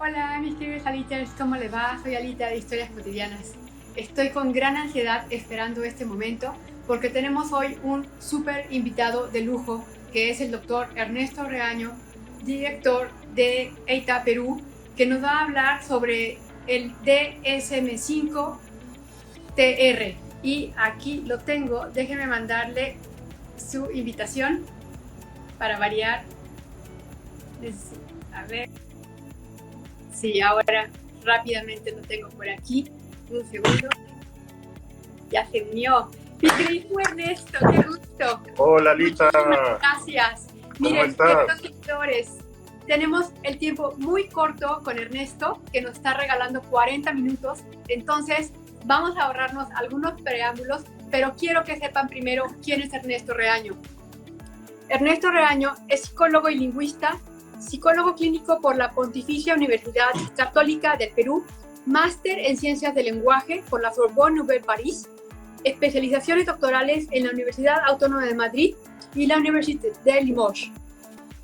Hola, mis queridos Aliters, ¿cómo les va? Soy Alita de Historias Cotidianas. Estoy con gran ansiedad esperando este momento porque tenemos hoy un súper invitado de lujo que es el doctor Ernesto Reaño, director de EITA Perú, que nos va a hablar sobre el DSM-5-TR. Y aquí lo tengo, déjenme mandarle su invitación para variar. A ver. Sí, ahora rápidamente lo tengo por aquí. Un segundo. Ya se unió. Mi querido Ernesto, qué gusto. Hola, Lita. Gracias. ¿Cómo Miren, estás? queridos seguidores, tenemos el tiempo muy corto con Ernesto, que nos está regalando 40 minutos. Entonces, vamos a ahorrarnos algunos preámbulos, pero quiero que sepan primero quién es Ernesto Reaño. Ernesto Reaño es psicólogo y lingüista, psicólogo clínico por la Pontificia Universidad Católica del Perú, máster en Ciencias del Lenguaje por la Sorbonne Nouvelle París, especializaciones doctorales en la Universidad Autónoma de Madrid y la Université de Limoges,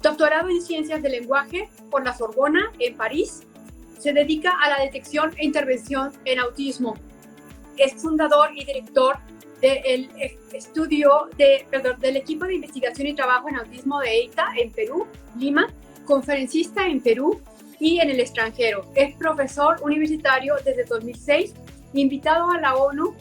doctorado en Ciencias del Lenguaje por la Sorbona en París. Se dedica a la detección e intervención en autismo. Es fundador y director del equipo de investigación y trabajo en autismo de EITA en Perú, Lima, conferencista en Perú y en el extranjero. Es profesor universitario desde 2006, invitado a la ONU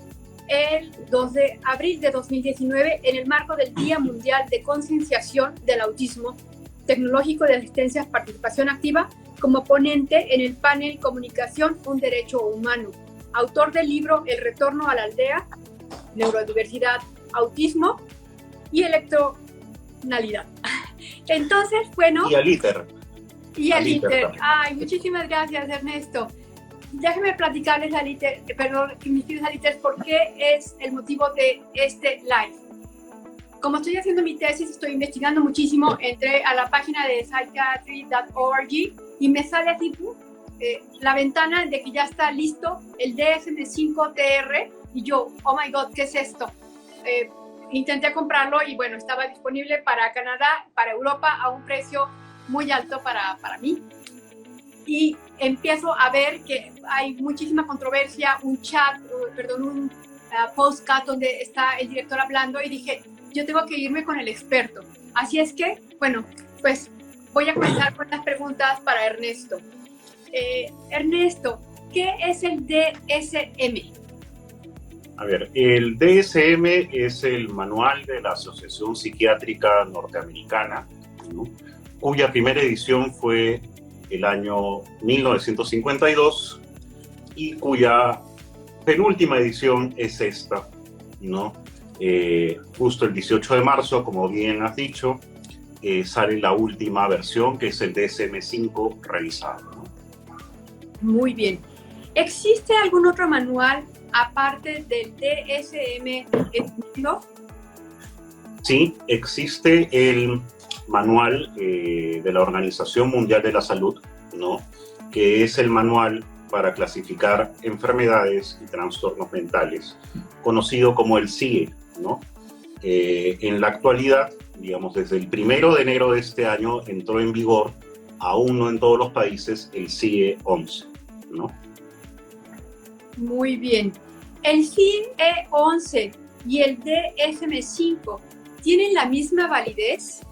el 2 de abril de 2019 en el marco del Día Mundial de Concienciación del Autismo Tecnológico de Asistencia Participación Activa como ponente en el panel Comunicación, un derecho humano. Autor del libro El retorno a la aldea, neurodiversidad, autismo y electronalidad. Entonces, bueno... Y Aliter. Y Aliter. Ay, muchísimas gracias, Ernesto. Déjenme platicarles, mis queridos Aliters, por qué es el motivo de este live. Como estoy haciendo mi tesis, estoy investigando muchísimo, entré a la página de psychiatry.org y me sale así la ventana de que ya está listo el DSM-5-TR y yo, oh my God, ¿qué es esto? Intenté comprarlo y bueno, estaba disponible para Canadá, para Europa a un precio muy alto para mí. Y empiezo a ver que hay muchísima controversia, un postcard donde está el director hablando y dije, yo tengo que irme con el experto. Así es que, bueno, pues voy a comenzar con las preguntas para Ernesto. Ernesto, ¿qué es el DSM? A ver, el DSM es el manual de la Asociación Psiquiátrica Norteamericana, ¿no?, cuya primera edición fue el año 1952 y cuya penúltima edición es esta, ¿no? Justo el 18 de marzo, como bien has dicho, sale la última versión, que es el DSM-5 revisado, ¿no? Muy bien. ¿Existe algún otro manual aparte del DSM? Sí, existe el manual de la Organización Mundial de la Salud, ¿no?, que es el manual para clasificar enfermedades y trastornos mentales, conocido como el CIE, ¿no? En la actualidad, digamos, desde el 1 de enero de este año entró en vigor, aún no en todos los países, el CIE 11, ¿no? Muy bien. ¿El CIE 11 y el DSM-5 tienen la misma validez?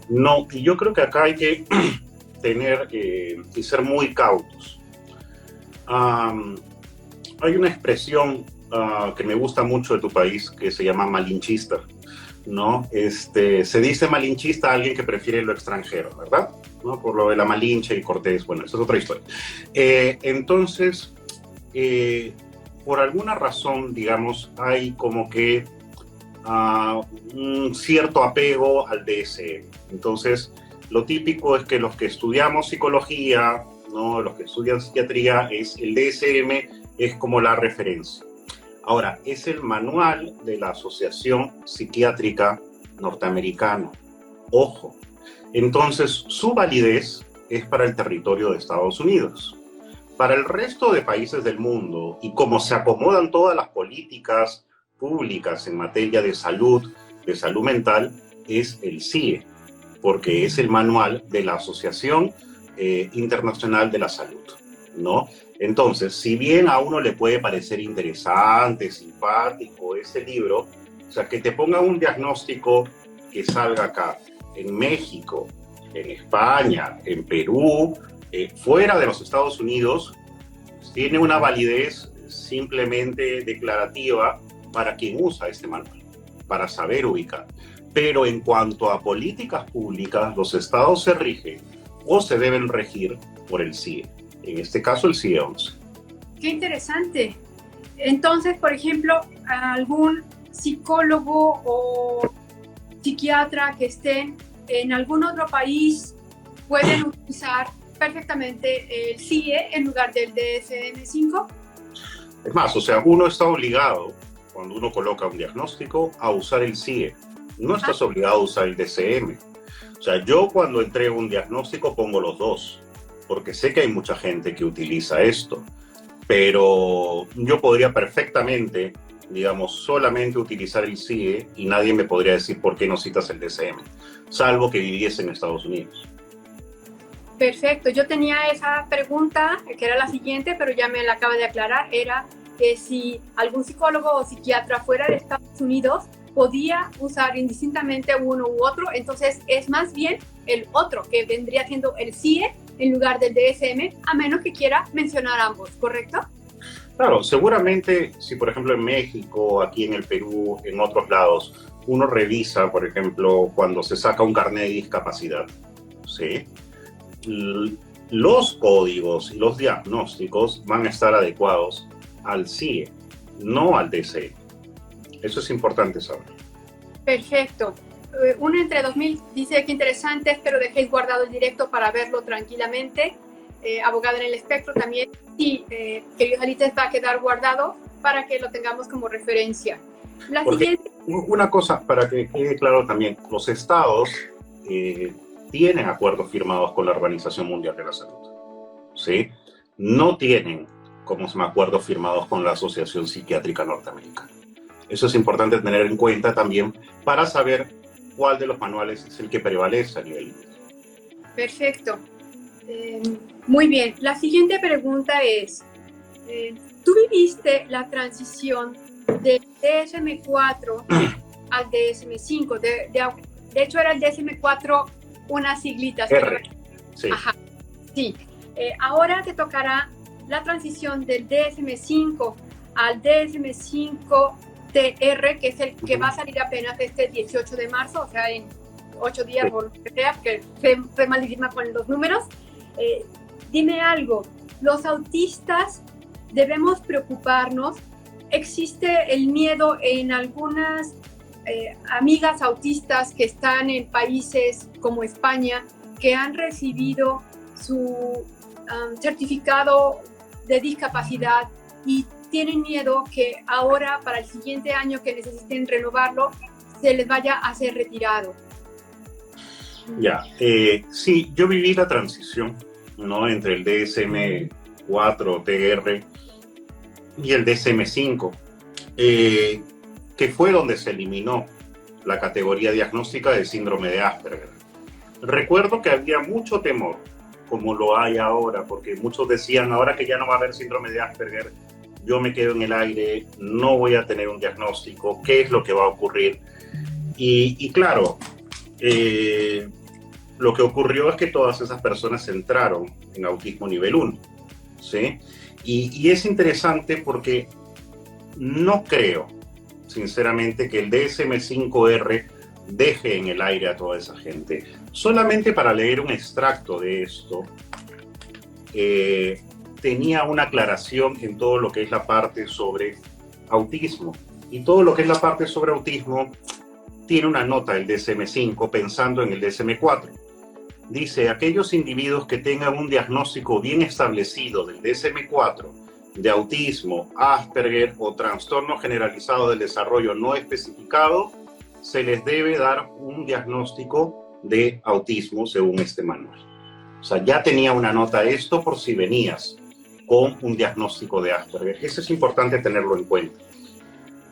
No, y yo creo que acá hay que tener y ser muy cautos. Hay una expresión que me gusta mucho de tu país que se llama malinchista, ¿no? Se dice malinchista a alguien que prefiere lo extranjero, ¿verdad? ¿No? Por lo de la Malinche y Cortés, bueno, esa es otra historia. Entonces, por alguna razón, digamos, hay como que un cierto apego al DSM. Entonces, lo típico es que los que estudiamos psicología, ¿no?, los que estudian psiquiatría, el DSM es como la referencia. Ahora, es el manual de la Asociación Psiquiátrica Norteamericana. Ojo. Entonces, su validez es para el territorio de Estados Unidos. Para el resto de países del mundo, y como se acomodan todas las políticas públicas en materia de salud mental, es el CIE, porque es el manual de la Asociación Internacional de la Salud, ¿no? Entonces, si bien a uno le puede parecer interesante, simpático ese libro, o sea, que te ponga un diagnóstico que salga acá, en México, en España, en Perú, fuera de los Estados Unidos, pues tiene una validez simplemente declarativa para quien usa este manual, para saber ubicar. Pero en cuanto a políticas públicas, los estados se rigen o se deben regir por el CIE, en este caso el CIE 11. Qué interesante. Entonces, por ejemplo, algún psicólogo o psiquiatra que estén en algún otro país pueden utilizar perfectamente el CIE en lugar del DSM-5. Es más, o sea, uno está obligado, cuando uno coloca un diagnóstico, a usar el CIE. No estás obligado a usar el DSM. O sea, yo cuando entrego un diagnóstico pongo los dos, porque sé que hay mucha gente que utiliza esto, pero yo podría perfectamente, digamos, solamente utilizar el CIE y nadie me podría decir por qué no citas el DSM, salvo que viviese en Estados Unidos. Perfecto, yo tenía esa pregunta, que era la siguiente, pero ya me la acaba de aclarar, era que si algún psicólogo o psiquiatra fuera de Estados Unidos podía usar indistintamente uno u otro, entonces es más bien el otro, que vendría siendo el CIE en lugar del DSM, a menos que quiera mencionar ambos, ¿correcto? Claro, seguramente si por ejemplo en México, aquí en el Perú, en otros lados, uno revisa, por ejemplo, cuando se saca un carnet de discapacidad, ¿sí? Los códigos y los diagnósticos van a estar adecuados al CIE, no al DSM. Eso es importante saber. Perfecto. Un entre 2000 dice que interesante, espero dejéis guardado el directo para verlo tranquilamente. Abogada en el espectro también, sí, queridos alites, va a quedar guardado para que lo tengamos como referencia. La siguiente... Una cosa para que quede claro también, los estados tienen acuerdos firmados con la Organización Mundial de la Salud, ¿sí? No tienen, como se llama, acuerdos firmados con la Asociación Psiquiátrica Norteamericana. Eso es importante tener en cuenta también para saber cuál de los manuales es el que prevalece a nivel mundial. Perfecto. Muy bien. La siguiente pregunta es, ¿tú viviste la transición del DSM-4 al DSM-5? De hecho, era el DSM-4 unas siglitas. R. Sí. Ajá. Sí. Ahora te tocará la transición del DSM-5 al DSM-5-TR, que es el que va a salir apenas este 18 de marzo, o sea, en 8 días, sí, o lo que sea, porque fue malísima con los números. Dime algo, ¿los autistas debemos preocuparnos? ¿Existe el miedo en algunas amigas autistas que están en países como España, que han recibido su certificado de discapacidad y tienen miedo que ahora para el siguiente año que necesiten renovarlo se les vaya a ser retirado? Ya, sí, yo viví la transición, ¿no?, entre el DSM-4 TR y el DSM-5, que fue donde se eliminó la categoría diagnóstica de síndrome de Asperger. Recuerdo que había mucho temor, como lo hay ahora, porque muchos decían, ahora que ya no va a haber síndrome de Asperger, yo me quedo en el aire, no voy a tener un diagnóstico, ¿qué es lo que va a ocurrir? Y claro, lo que ocurrió es que todas esas personas entraron en autismo nivel 1, ¿sí? Y es interesante porque no creo, sinceramente, que el DSM-5R deje en el aire a toda esa gente. Solamente para leer un extracto de esto, tenía una aclaración en todo lo que es la parte sobre autismo. Y todo lo que es la parte sobre autismo tiene una nota del DSM-5 pensando en el DSM-4. Dice, aquellos individuos que tengan un diagnóstico bien establecido del DSM-4 de autismo, Asperger o trastorno generalizado del desarrollo no especificado, se les debe dar un diagnóstico de autismo según este manual. O sea, ya tenía una nota esto por si venías con un diagnóstico de Asperger. Eso es importante tenerlo en cuenta.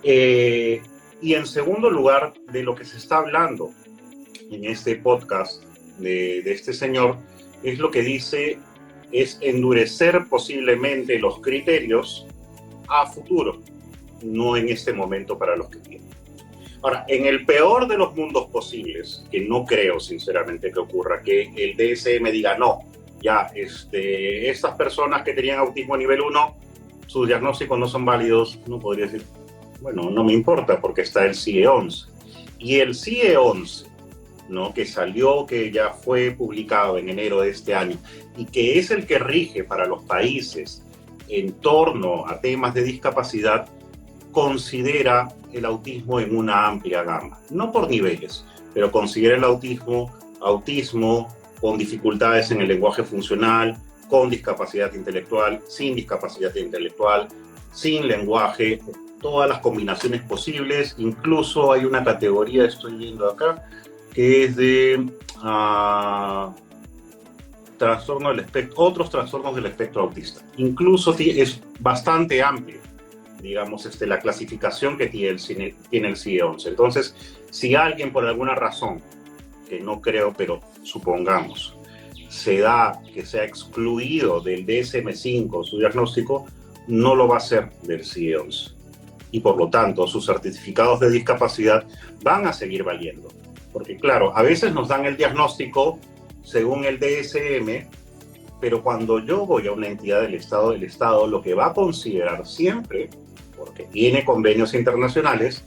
Y en segundo lugar, de lo que se está hablando en este podcast de este señor, es lo que dice, es endurecer posiblemente los criterios a futuro, no en este momento para los que tienen. Ahora, en el peor de los mundos posibles, que no creo sinceramente que ocurra, que el DSM diga no, ya, estas personas que tenían autismo nivel 1, sus diagnósticos no son válidos, no podría decir, bueno, no me importa porque está el CIE-11. Y el CIE-11, ¿no?, que salió, que ya fue publicado en enero de este año, y que es el que rige para los países en torno a temas de discapacidad, considera el autismo en una amplia gama, no por niveles, pero considera el autismo con dificultades en el lenguaje funcional, con discapacidad intelectual, sin discapacidad intelectual, sin lenguaje, todas las combinaciones posibles. Incluso hay una categoría, estoy viendo acá, que es de trastorno del espectro, otros trastornos del espectro autista. Incluso es bastante amplio, digamos, la clasificación que tiene el CIE-11. Entonces, si alguien por alguna razón, que no creo, pero supongamos, se da que sea excluido del DSM-5 su diagnóstico, no lo va a hacer del CIE-11. Y por lo tanto, sus certificados de discapacidad van a seguir valiendo. Porque claro, a veces nos dan el diagnóstico según el DSM, pero cuando yo voy a una entidad del Estado lo que va a considerar siempre, porque tiene convenios internacionales,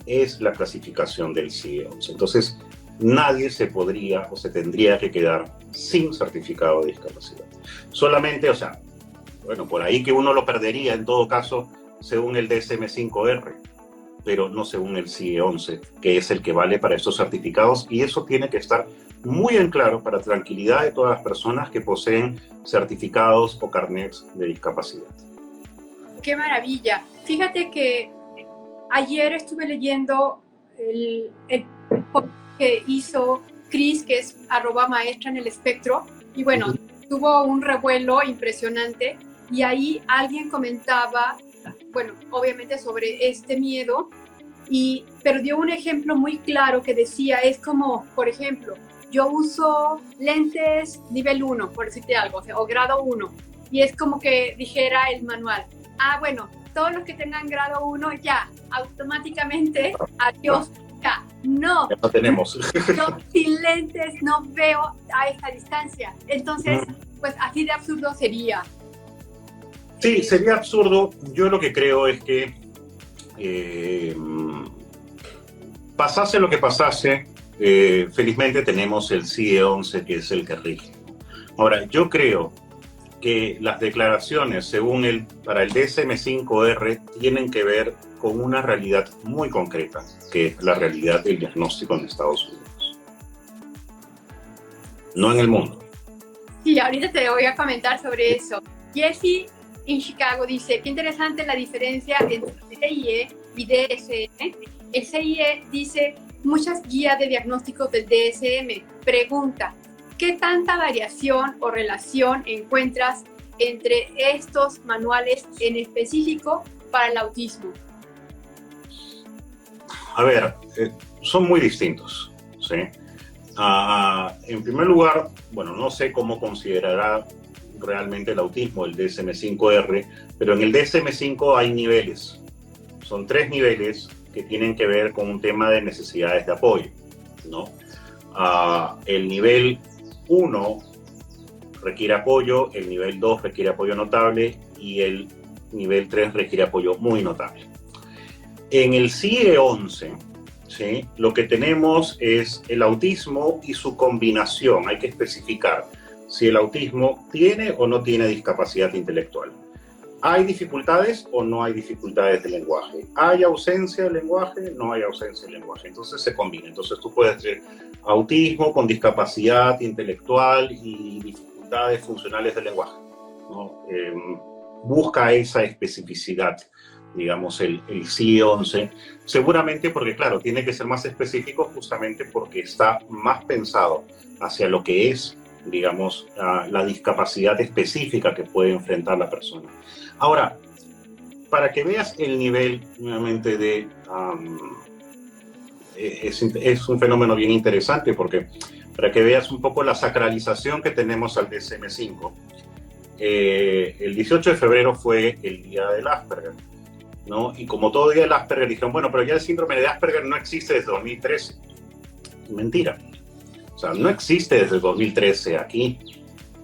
es la clasificación del CIE-11. Entonces, nadie se podría o se tendría que quedar sin certificado de discapacidad. Solamente, o sea, bueno, por ahí que uno lo perdería en todo caso según el DSM-5R, pero no según el CIE-11, que es el que vale para estos certificados, y eso tiene que estar muy en claro para tranquilidad de todas las personas que poseen certificados o carnets de discapacidad. ¡Qué maravilla! Fíjate que ayer estuve leyendo el post que hizo Cris, que es @maestra en el espectro, y bueno, tuvo un revuelo impresionante, y ahí alguien comentaba, bueno, obviamente sobre este miedo, pero dio un ejemplo muy claro que decía, es como, por ejemplo, yo uso lentes nivel 1, por decirte algo, o grado 1, y es como que dijera el manual, bueno, todos los que tengan grado 1 ya, automáticamente, adiós, ya, no. Ya lo tenemos. Yo sin lentes no veo a esta distancia, entonces, pues así de absurdo sería. Sí, sería absurdo. Yo lo que creo es que pasase lo que pasase, felizmente tenemos el CIE-11, que es el que rige. Ahora, yo creo que las declaraciones para el DSM-5R tienen que ver con una realidad muy concreta, que es la realidad del diagnóstico en Estados Unidos, no en el mundo. Sí, ahorita te voy a comentar sobre eso. Jessie en Chicago dice, qué interesante la diferencia entre CIE y DSM. El CIE dice muchas guías de diagnóstico del DSM. Pregunta, ¿qué tanta variación o relación encuentras entre estos manuales en específico para el autismo? A ver, son muy distintos, ¿sí? En primer lugar, bueno, no sé cómo considerará realmente el autismo el DSM-5R, pero en el DSM-5 hay niveles. Son 3 niveles que tienen que ver con un tema de necesidades de apoyo, ¿no? El nivel 1 requiere apoyo, el nivel 2 requiere apoyo notable y el nivel 3 requiere apoyo muy notable. En el CIE-11, ¿sí?, lo que tenemos es el autismo y su combinación. Hay que especificar si el autismo tiene o no tiene discapacidad intelectual. ¿Hay dificultades o no hay dificultades de lenguaje? ¿Hay ausencia de lenguaje? No hay ausencia de lenguaje. Entonces se combina. Entonces tú puedes decir autismo con discapacidad intelectual y dificultades funcionales del lenguaje, ¿no? Busca esa especificidad, digamos, el CIE-11. Seguramente porque, claro, tiene que ser más específico justamente porque está más pensado hacia lo que es, digamos, la discapacidad específica que puede enfrentar la persona. Ahora, para que veas el nivel, nuevamente, es un fenómeno bien interesante porque para que veas un poco la sacralización que tenemos al DSM-5. El 18 de febrero fue el día del Asperger, ¿no? Y como todo día del Asperger dijeron, bueno, pero ya el síndrome de Asperger no existe desde 2013. Mentira. O sea, no existe desde 2013 aquí,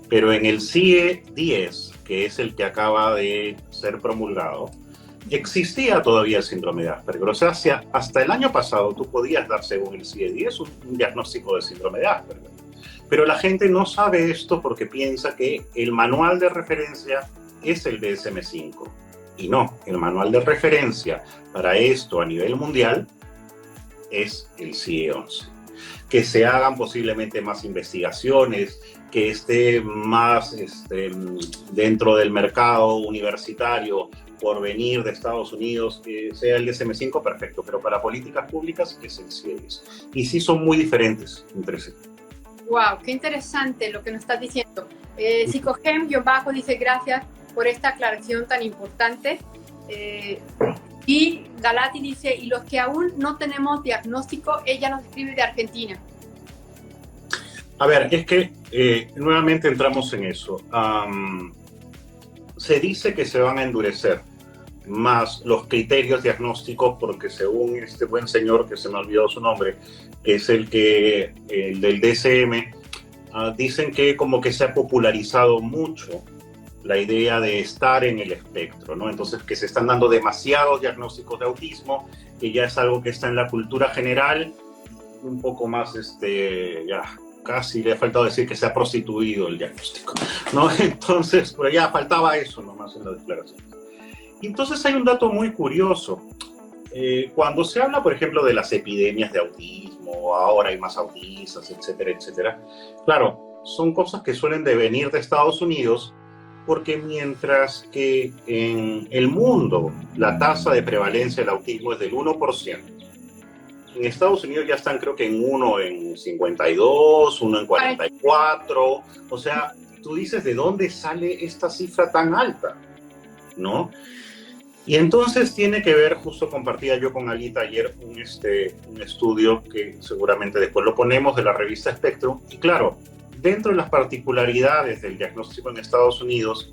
pero en el CIE 10, que es el que acaba de ser promulgado, existía todavía el síndrome de Asperger. O sea, hasta el año pasado tú podías dar, según el CIE 10, un diagnóstico de síndrome de Asperger. Pero la gente no sabe esto porque piensa que el manual de referencia es el DSM-5. Y no, el manual de referencia para esto a nivel mundial es el CIE 11. Que se hagan posiblemente más investigaciones, que esté más dentro del mercado universitario por venir de Estados Unidos, que sea el DSM-5, perfecto, pero para políticas públicas es el CIE 10. Y sí son muy diferentes entre sí. Wow, qué interesante lo que nos estás diciendo. Psicogem-bajo dice gracias por esta aclaración tan importante. Y Galati dice, y los que aún no tenemos diagnóstico, ella nos escribe de Argentina. A ver, es que nuevamente entramos en eso. Se dice que se van a endurecer más los criterios diagnósticos porque según este buen señor, que se me olvidó su nombre, que es el del DSM, dicen que como que se ha popularizado mucho la idea de estar en el espectro, ¿no? Entonces que se están dando demasiados diagnósticos de autismo, que ya es algo que está en la cultura general, un poco más, ya casi le ha faltado decir que se ha prostituido el diagnóstico, ¿no? Entonces, pero ya faltaba eso nomás en la declaración. Entonces hay un dato muy curioso. Cuando se habla, por ejemplo, de las epidemias de autismo, ahora hay más autistas, etcétera, etcétera, claro, son cosas que suelen devenir de Estados Unidos, porque mientras que en el mundo la tasa de prevalencia del autismo es del 1%, en Estados Unidos ya están creo que en 1 en 52, 1 en 44, o sea, tú dices, ¿de dónde sale esta cifra tan alta? ¿No? Y entonces tiene que ver, justo compartía yo con Alita ayer un estudio que seguramente después lo ponemos de la revista Spectrum, y claro, dentro de las particularidades del diagnóstico en Estados Unidos,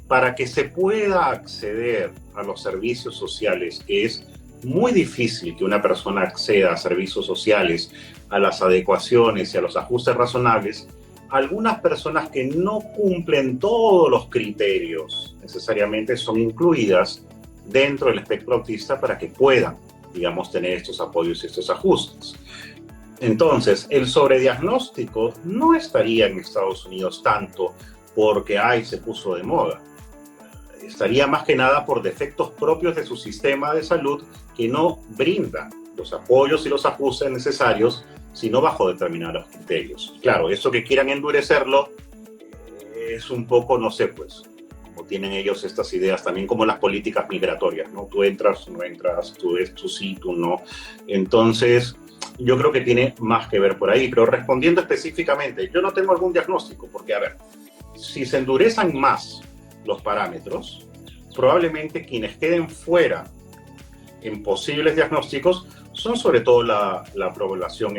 para que se pueda acceder a los servicios sociales, que es muy difícil que una persona acceda a servicios sociales, a las adecuaciones y a los ajustes razonables, algunas personas que no cumplen todos los criterios necesariamente son incluidas dentro del espectro autista para que puedan, digamos, tener estos apoyos y estos ajustes. Entonces, el sobrediagnóstico no estaría en Estados Unidos tanto porque, se puso de moda. Estaría más que nada por defectos propios de su sistema de salud que no brinda los apoyos y los ajustes necesarios, sino bajo determinados criterios. Claro, eso que quieran endurecerlo es un poco, no sé, pues, como tienen ellos estas ideas también como las políticas migratorias, ¿no? Tú entras, no entras, tú sí, tú no. Entonces, yo creo que tiene más que ver por ahí, pero respondiendo específicamente, yo no tengo algún diagnóstico, porque, a ver, si se endurecen más los parámetros, probablemente quienes queden fuera en posibles diagnósticos son sobre todo la población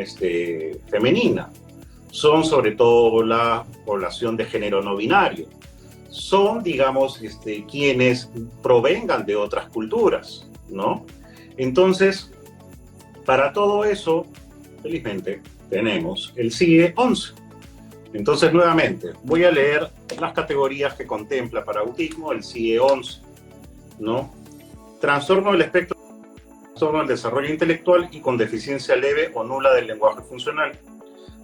femenina, son sobre todo la población de género no binario, son, digamos, quienes provengan de otras culturas, ¿no? Entonces, para todo eso, felizmente, tenemos el CIE 11. Entonces, nuevamente, voy a leer las categorías que contempla para autismo el CIE 11, ¿no? Trastorno del espectro, trastorno del desarrollo intelectual y con deficiencia leve o nula del lenguaje funcional.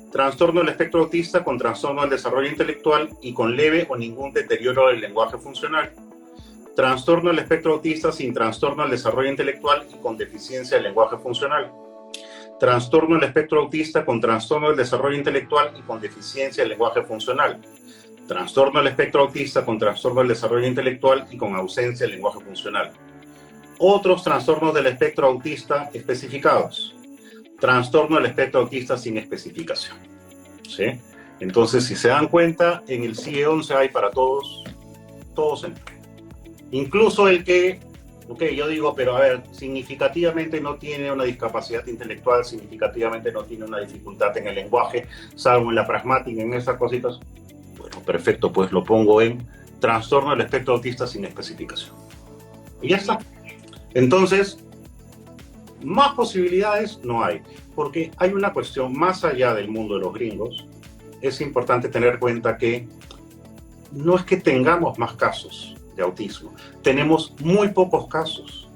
Trastorno del espectro autista con trastorno del desarrollo intelectual y con leve o ningún deterioro del lenguaje funcional. Trastorno del espectro autista sin trastorno del desarrollo intelectual y con deficiencia del lenguaje funcional. Trastorno del espectro autista con trastorno del desarrollo intelectual y con deficiencia del lenguaje funcional. Trastorno del espectro autista con trastorno del desarrollo intelectual y con ausencia del lenguaje funcional. Otros trastornos del espectro autista especificados. Trastorno del espectro autista sin especificación. ¿Sí? Entonces, si se dan cuenta, en el CIE 11 hay para todos entran. Incluso el que Ok, yo digo, pero a ver, significativamente no tiene una discapacidad intelectual, significativamente no tiene una dificultad en el lenguaje, salvo en la pragmática, en esas cositas. Bueno, perfecto, pues lo pongo en trastorno del espectro autista sin especificación. Y ya está. Entonces, más posibilidades no hay, porque hay una cuestión más allá del mundo de los gringos. Es importante tener en cuenta que no es que tengamos más casos de autismo, tenemos muy pocos casos.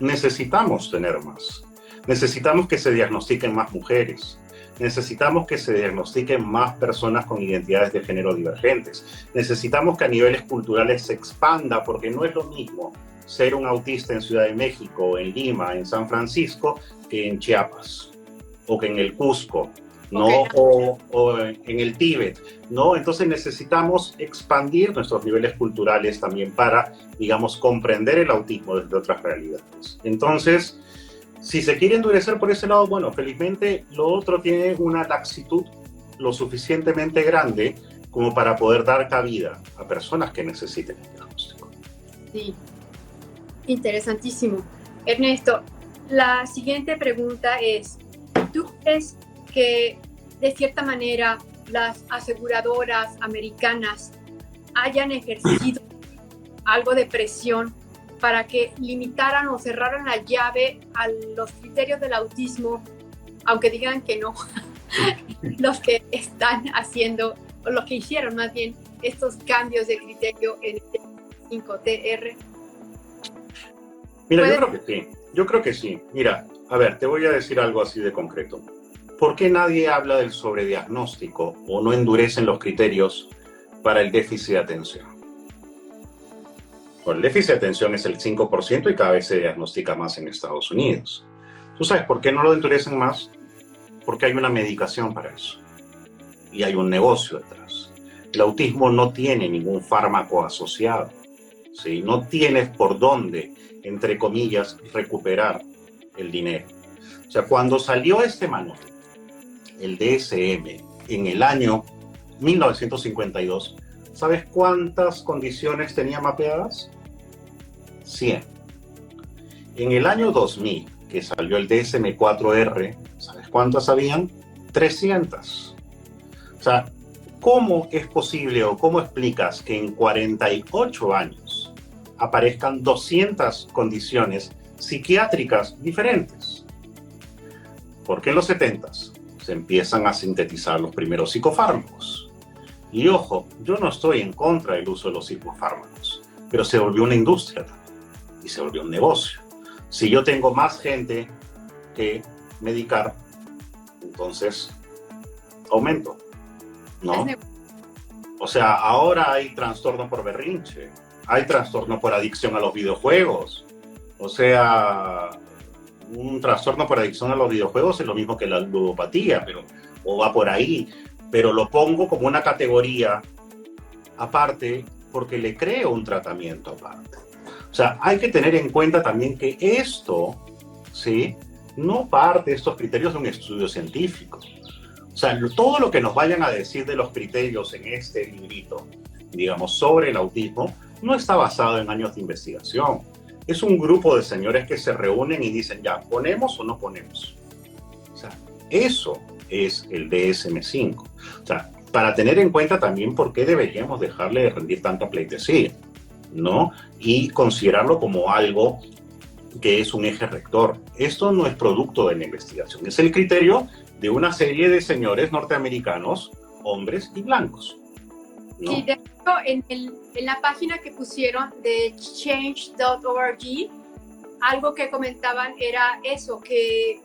Necesitamos tener más. Necesitamos que se diagnostiquen más mujeres. Necesitamos que se diagnostiquen más personas con identidades de género divergentes. Necesitamos que a niveles culturales se expanda, porque no es lo mismo ser un autista en Ciudad de México, en Lima, en San Francisco, que en Chiapas, o que en el Cusco, ¿no? Okay. O en el Tíbet, ¿no? Entonces necesitamos expandir nuestros niveles culturales también para, digamos, comprender el autismo desde otras realidades. Entonces, si se quiere endurecer por ese lado, bueno, felizmente lo otro tiene una laxitud lo suficientemente grande como para poder dar cabida a personas que necesiten el diagnóstico. Sí, interesantísimo. Ernesto, la siguiente pregunta es, ¿tú crees que de cierta manera las aseguradoras americanas hayan ejercido algo de presión para que limitaran o cerraran la llave a los criterios del autismo, aunque digan que no, los que están haciendo, o los que hicieron más bien, estos cambios de criterio en el 5TR? Mira, yo creo que sí. Mira, a ver, te voy a decir algo así de concreto. ¿Por qué nadie habla del sobrediagnóstico o no endurecen los criterios para el déficit de atención? Bueno, el déficit de atención es el 5% y cada vez se diagnostica más en Estados Unidos. ¿Tú sabes por qué no lo endurecen más? Porque hay una medicación para eso. Y hay un negocio detrás. El autismo no tiene ningún fármaco asociado, ¿sí? No tienes por dónde, entre comillas, recuperar el dinero. O sea, cuando salió este manual, el DSM, en el año 1952, ¿sabes cuántas condiciones tenía mapeadas? 100. En el año 2000, que salió el DSM-4R, ¿sabes cuántas habían? 300. O sea, ¿cómo es posible o cómo explicas que en 48 años aparezcan 200 condiciones psiquiátricas diferentes? Porque en los 70s se empiezan a sintetizar los primeros psicofármacos. Y ojo, yo no estoy en contra del uso de los psicofármacos, pero se volvió una industria también y se volvió un negocio. Si yo tengo más gente que medicar, entonces aumento, ¿no? O sea, ahora hay trastorno por berrinche, hay trastorno por adicción a los videojuegos. O sea, un trastorno por adicción a los videojuegos es lo mismo que la ludopatía, o va por ahí, pero lo pongo como una categoría aparte porque le creo un tratamiento aparte. O sea, hay que tener en cuenta también que esto, ¿sí?, no parte de estos criterios de un estudio científico. O sea, todo lo que nos vayan a decir de los criterios en este librito, digamos, sobre el autismo, no está basado en años de investigación. Es un grupo de señores que se reúnen y dicen, ya, ¿ponemos o no ponemos? O sea, eso es el DSM-5. O sea, para tener en cuenta también por qué deberíamos dejarle de rendir tanta pleitesía, ¿no? Y considerarlo como algo que es un eje rector. Esto no es producto de la investigación, es el criterio de una serie de señores norteamericanos, hombres y blancos, ¿no? Sí, de hecho, en la página que pusieron de change.org, algo que comentaban era eso, que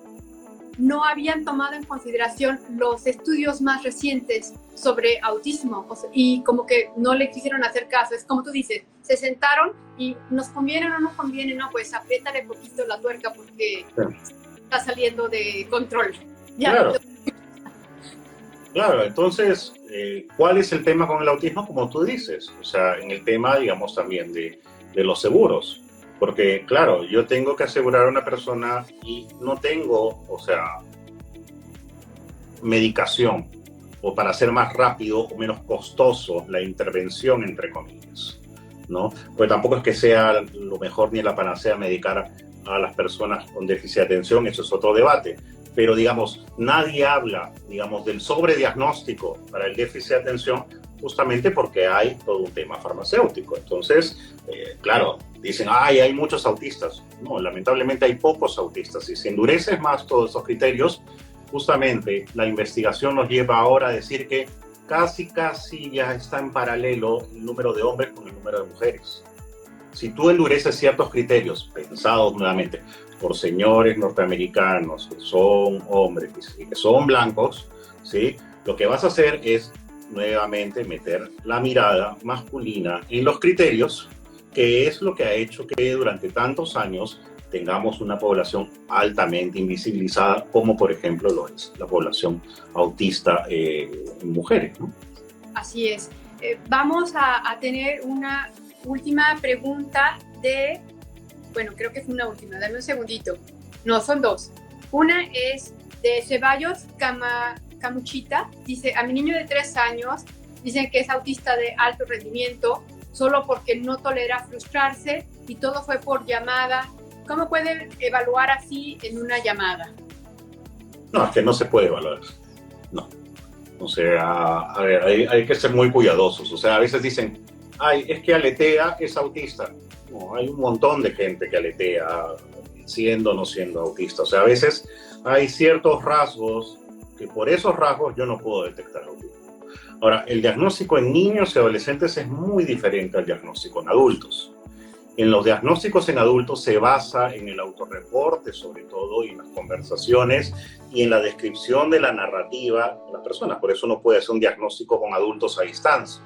no habían tomado en consideración los estudios más recientes sobre autismo, o sea, y como que no le quisieron hacer caso. Es como tú dices, se sentaron y nos conviene o no nos conviene, no, pues apriétale poquito la tuerca porque está saliendo de control. Ya, claro. Claro, entonces, ¿cuál es el tema con el autismo? Como tú dices, o sea, en el tema, digamos, también de los seguros. Porque, claro, yo tengo que asegurar a una persona y no tengo, o sea, medicación o para hacer más rápido o menos costoso la intervención, entre comillas, ¿no? Pues tampoco es que sea lo mejor ni la panacea medicar a las personas con déficit de atención, eso es otro debate. Pero, digamos, nadie habla, digamos, del sobrediagnóstico para el déficit de atención justamente porque hay todo un tema farmacéutico. Entonces, claro, dicen, ay, hay muchos autistas. No, lamentablemente hay pocos autistas. Y si endureces más todos esos criterios, justamente la investigación nos lleva ahora a decir que casi ya está en paralelo el número de hombres con el número de mujeres. Si tú endureces ciertos criterios, pensados nuevamente por señores norteamericanos que son hombres y que son blancos, ¿sí? Lo que vas a hacer es nuevamente meter la mirada masculina en los criterios, que es lo que ha hecho que durante tantos años tengamos una población altamente invisibilizada, como por ejemplo lo es la población autista en mujeres, ¿no? Así es. Vamos a tener una última pregunta de... Bueno, creo que es una última, dame un segundito. No, son dos. Una es de Ceballos Camuchita. Dice, a mi niño de 3 años dicen que es autista de alto rendimiento solo porque no tolera frustrarse y todo fue por llamada. ¿Cómo puede evaluar así en una llamada? No, es que no se puede evaluar. No. O sea, a ver, hay que ser muy cuidadosos. O sea, a veces dicen, ay, es que aletea, es autista. No, hay un montón de gente que aletea, siendo o no siendo autista. O sea, a veces hay ciertos rasgos que por esos rasgos yo no puedo detectar autismo. Ahora, el diagnóstico en niños y adolescentes es muy diferente al diagnóstico en adultos. En los diagnósticos en adultos se basa en el autorreporte, sobre todo, y en las conversaciones y en la descripción de la narrativa de las personas. Por eso no puede hacer un diagnóstico con adultos a distancia.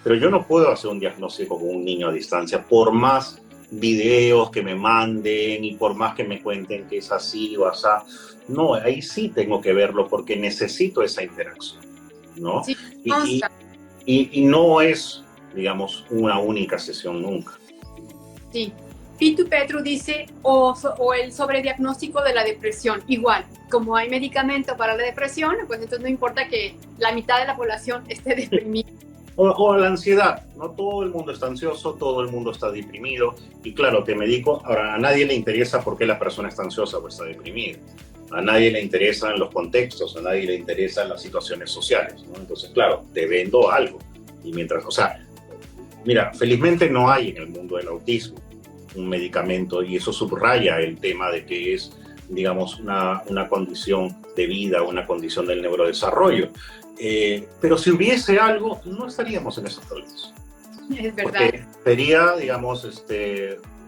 Pero yo no puedo hacer un diagnóstico con un niño a distancia, por más videos que me manden y por más que me cuenten que es así o asá. No, ahí sí tengo que verlo porque necesito esa interacción, ¿no? Sí, y no es, digamos, una única sesión nunca. Sí. Pitu Petru dice, o el sobrediagnóstico de la depresión. Igual, como hay medicamento para la depresión, pues entonces no importa que la mitad de la población esté deprimida. O la ansiedad, no todo el mundo está ansioso, todo el mundo está deprimido. Y claro, te medico, ahora a nadie le interesa por qué la persona está ansiosa o está deprimida. A nadie le interesan los contextos, a nadie le interesan las situaciones sociales, ¿no? Entonces, claro, te vendo algo. Y mientras, o sea, mira, felizmente no hay en el mundo del autismo un medicamento y eso subraya el tema de que es, digamos, una condición de vida, una condición del neurodesarrollo. Pero si hubiese algo, no estaríamos en esos problemas. Es verdad. Porque sería, digamos,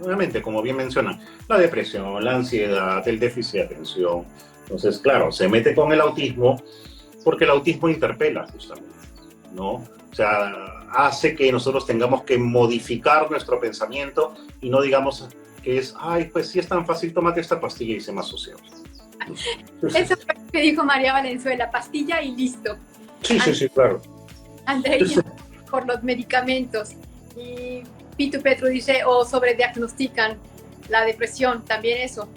nuevamente, como bien mencionan, la depresión, la ansiedad, el déficit de atención. Entonces, claro, se mete con el autismo porque el autismo interpela justamente, ¿no? O sea, hace que nosotros tengamos que modificar nuestro pensamiento y no digamos que es, ay, pues si es tan fácil, tómate esta pastilla y sé más sociable. Eso fue lo que dijo María Valenzuela, pastilla y listo. Sí, claro. Andrei, por los medicamentos. Y Pitu Petru dice, o sobrediagnostican la depresión, también eso.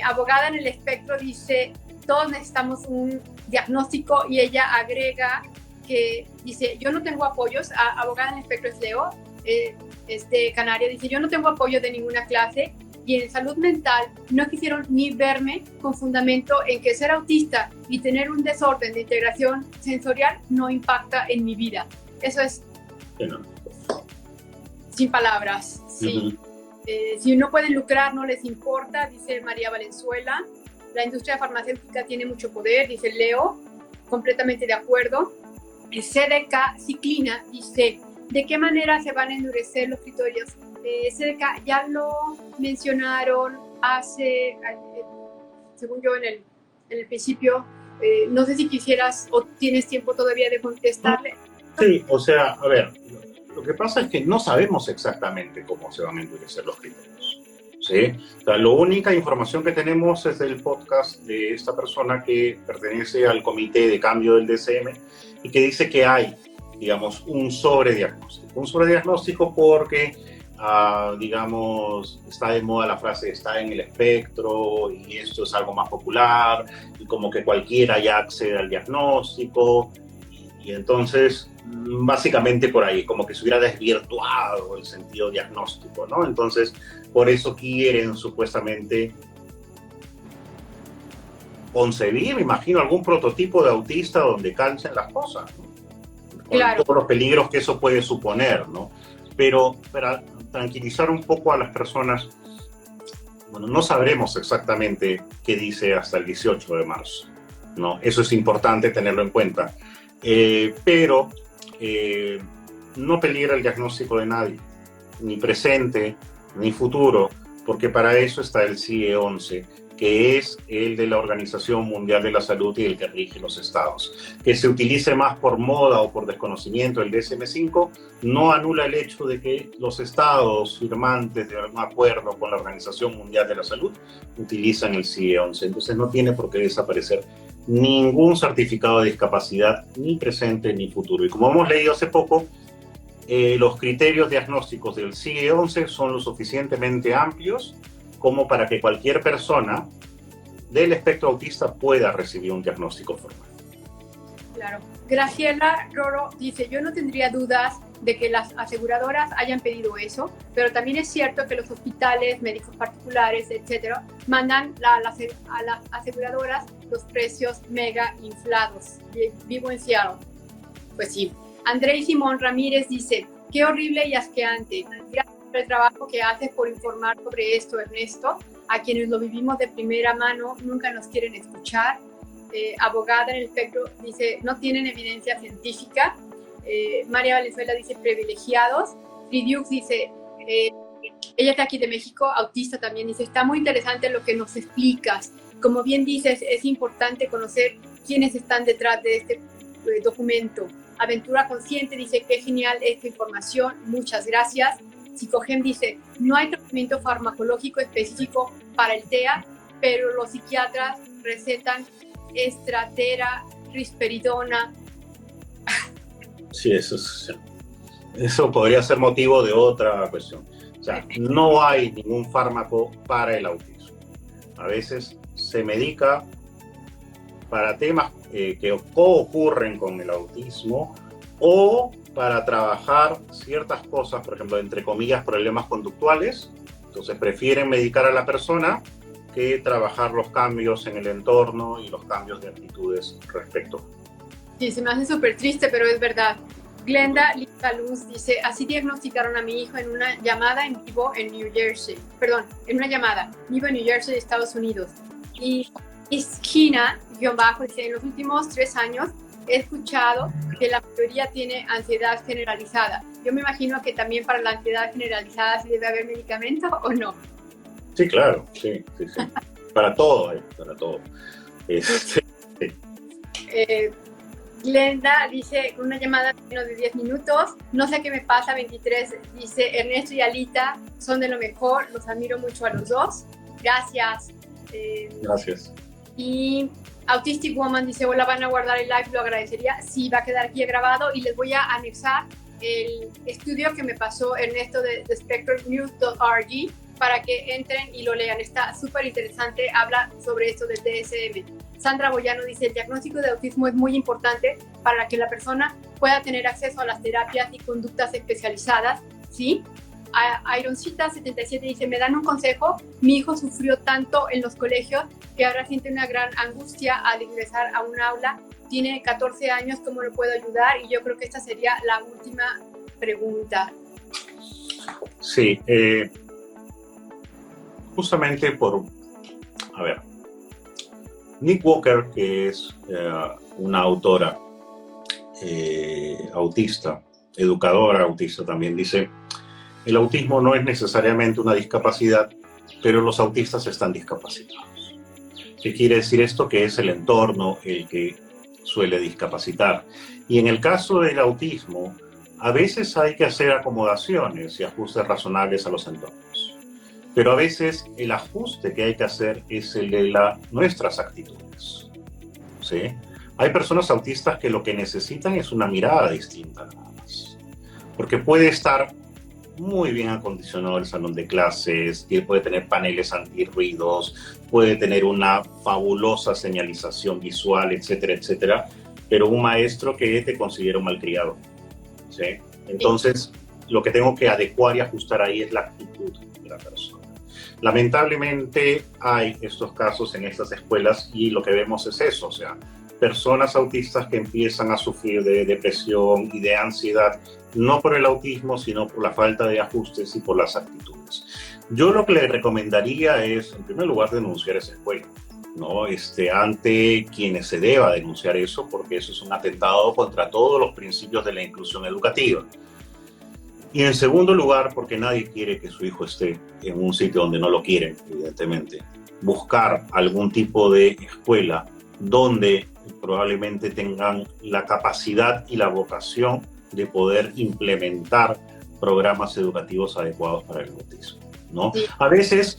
Abogada en el espectro dice, todos necesitamos un diagnóstico y ella agrega que dice, yo no tengo apoyos, abogada en el espectro es Leo, Canaria, dice, yo no tengo apoyo de ninguna clase y en salud mental no quisieron ni verme con fundamento en que ser autista y tener un desorden de integración sensorial no impacta en mi vida. Eso es sin palabras, sí. Si no pueden lucrar, no les importa, dice María Valenzuela. La industria farmacéutica tiene mucho poder, dice Leo, completamente de acuerdo. CDK Ciclina dice, ¿de qué manera se van a endurecer los criterios? CDK ya lo mencionaron hace, según yo en el principio, no sé si quisieras o tienes tiempo todavía de contestarle. Sí, o sea, a ver, lo que pasa es que no sabemos exactamente cómo se van a endurecer los criterios, ¿sí? O sea, la única información que tenemos es del podcast de esta persona que pertenece al comité de cambio del DSM y que dice que hay, digamos, un sobrediagnóstico. Un sobrediagnóstico porque, digamos, está de moda la frase está en el espectro y esto es algo más popular y como que cualquiera ya accede al diagnóstico y entonces básicamente por ahí, como que se hubiera desvirtuado el sentido diagnóstico, ¿no? Entonces, por eso quieren supuestamente concebir, me imagino, algún prototipo de autista donde calcen las cosas, ¿no? Con Claro. todos los peligros que eso puede suponer, ¿no? Pero para tranquilizar un poco a las personas, bueno, no sabremos exactamente qué dice hasta el 18 de marzo, ¿no? Eso es importante tenerlo en cuenta. Pero no peligra el diagnóstico de nadie, ni presente, ni futuro, porque para eso está el CIE-11, que es el de la Organización Mundial de la Salud y el que rige los estados. Que se utilice más por moda o por desconocimiento el DSM-5 no anula el hecho de que los estados firmantes de algún acuerdo con la Organización Mundial de la Salud utilizan el CIE-11. Entonces no tiene por qué desaparecer ningún certificado de discapacidad, ni presente ni futuro. Y como hemos leído hace poco, los criterios diagnósticos del CIE-11 son lo suficientemente amplios como para que cualquier persona del espectro autista pueda recibir un diagnóstico formal. Claro. Graciela Roro dice, yo no tendría dudas de que las aseguradoras hayan pedido eso, pero también es cierto que los hospitales, médicos particulares, etcétera, mandan a las aseguradoras los precios mega inflados. Vivo en Seattle. Pues sí. André Simón Ramírez dice, qué horrible y asqueante. Gracias por el trabajo que haces por informar sobre esto, Ernesto. A quienes lo vivimos de primera mano nunca nos quieren escuchar. Abogada en el espectro dice, no tienen evidencia científica. María Valenzuela dice, privilegiados. Fridiux dice, ella está aquí de México, autista también, dice, está muy interesante lo que nos explicas. Como bien dices, es importante conocer quiénes están detrás de este documento. Aventura Consciente dice, qué genial esta información, muchas gracias. Psicogem dice, no hay tratamiento farmacológico específico para el TEA, pero los psiquiatras recetan estratera, risperidona. Sí, eso podría ser motivo de otra cuestión. O sea, no hay ningún fármaco para el autismo. A veces se medica para temas que ocurren con el autismo o para trabajar ciertas cosas, por ejemplo, entre comillas, problemas conductuales. Entonces prefieren medicar a la persona que trabajar los cambios en el entorno y los cambios de actitudes respecto. Sí, se me hace súper triste, pero es verdad. Glenda Lisa Luz dice, así diagnosticaron a mi hijo en una llamada en vivo en New Jersey. Perdón, en una llamada vivo en New Jersey, Estados Unidos. Y Esquina, dice, en los últimos 3 años he escuchado que la mayoría tiene ansiedad generalizada. Yo me imagino que también para la ansiedad generalizada sí debe haber medicamento, ¿o no? Sí, claro, sí. Para todo, para todo. Glenda dice, una llamada de menos de 10 minutos, no sé qué me pasa, 23, dice, Ernesto y Alita son de lo mejor, los admiro mucho a los dos, gracias. Gracias. Y Autistic Woman dice, hola, ¿van a guardar el live? Lo agradecería. Sí, va a quedar aquí grabado y les voy a anexar el estudio que me pasó Ernesto de spectrumnews.org para que entren y lo lean. Está súper interesante, habla sobre esto del DSM. Sandra Boyano dice, el diagnóstico de autismo es muy importante para que la persona pueda tener acceso a las terapias y conductas especializadas, ¿sí? Ironcita 77 dice, me dan un consejo, mi hijo sufrió tanto en los colegios que ahora siente una gran angustia al ingresar a un aula, tiene 14 años, ¿cómo lo puedo ayudar? Y yo creo que esta sería la última pregunta. Sí, justamente a ver, Nick Walker, que es una autora autista, educadora autista también, dice, el autismo no es necesariamente una discapacidad, pero los autistas están discapacitados. ¿Qué quiere decir esto? Que es el entorno el que suele discapacitar. Y en el caso del autismo, a veces hay que hacer acomodaciones y ajustes razonables a los entornos. Pero a veces el ajuste que hay que hacer es el de nuestras actitudes. ¿Sí? Hay personas autistas que lo que necesitan es una mirada distinta nada más. Porque puede estar muy bien acondicionado el salón de clases, puede tener paneles antirruidos, puede tener una fabulosa señalización visual, etcétera, etcétera, pero un maestro que te considera un malcriado, ¿sí? Entonces, lo que tengo que adecuar y ajustar ahí es la actitud de la persona. Lamentablemente hay estos casos en estas escuelas y lo que vemos es eso, o sea, personas autistas que empiezan a sufrir de depresión y de ansiedad, no por el autismo, sino por la falta de ajustes y por las actitudes. Yo lo que le recomendaría es, en primer lugar, denunciar esa escuela, ¿no? Ante quienes se deba denunciar eso, porque eso es un atentado contra todos los principios de la inclusión educativa. Y en segundo lugar, porque nadie quiere que su hijo esté en un sitio donde no lo quieren, evidentemente. Buscar algún tipo de escuela donde probablemente tengan la capacidad y la vocación de poder implementar programas educativos adecuados para el autismo, ¿no? Sí. A veces,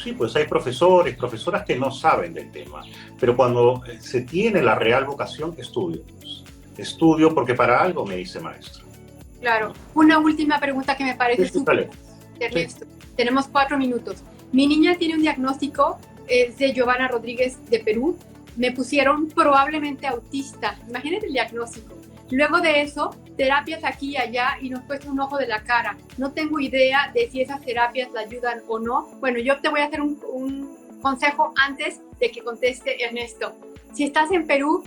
sí, pues hay profesores, profesoras que no saben del tema, pero cuando se tiene la real vocación, estudio. Pues. Estudio porque para algo me dice maestro. Claro. Una última pregunta que me parece súper, Ernesto. Sí. Tenemos 4 minutos. Mi niña tiene un diagnóstico, es de Giovanna Rodríguez de Perú. Me pusieron probablemente autista. Imagínate el diagnóstico. Luego de eso, terapias aquí y allá y nos cuesta un ojo de la cara. No tengo idea de si esas terapias la ayudan o no. Bueno, yo te voy a hacer un consejo antes de que conteste Ernesto. Si estás en Perú,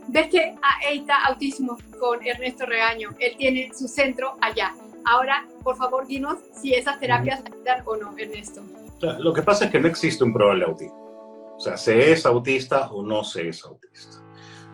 ves que a EITA Autismo con Ernesto Regaño, él tiene su centro allá. Ahora, por favor, dinos si esas terapias ayudan o no, Ernesto. Lo que pasa es que no existe un probable autismo. O sea, se es autista o no se es autista,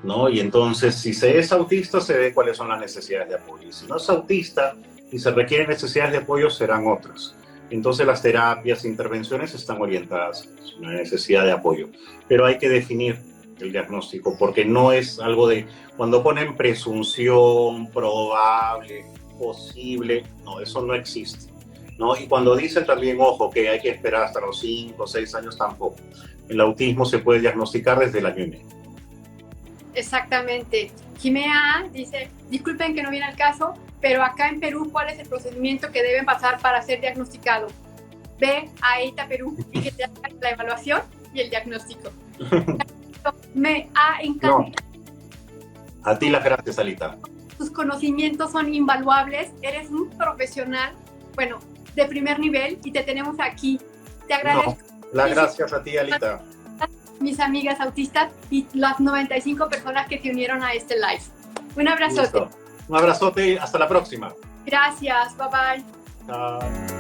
¿no? Y entonces, si se es autista, se ve cuáles son las necesidades de apoyo. Y si no es autista y se requieren necesidades de apoyo, serán otras. Entonces, las terapias, intervenciones están orientadas a una necesidad de apoyo. Pero hay que definir el diagnóstico, porque no es algo de, cuando ponen presunción, probable, posible, no, eso no existe, ¿no? Y cuando dicen también, ojo, que hay que esperar hasta los 5 o 6 años, tampoco. El autismo se puede diagnosticar desde el año y medio. Exactamente. Jimea dice, disculpen que no viene al caso, pero acá en Perú, ¿cuál es el procedimiento que deben pasar para ser diagnosticado? Ve a EITA Perú y que te haga la evaluación y el diagnóstico. Me ha encantado. No. A ti las gracias, Alita. Tus conocimientos son invaluables, eres un profesional, bueno, de primer nivel y te tenemos aquí. Te agradezco. No, las gracias a ti, Alita. Mis amigas autistas y las 95 personas que se unieron a este live. Un abrazote. Listo. Un abrazote y hasta la próxima. Gracias, bye bye. Chao.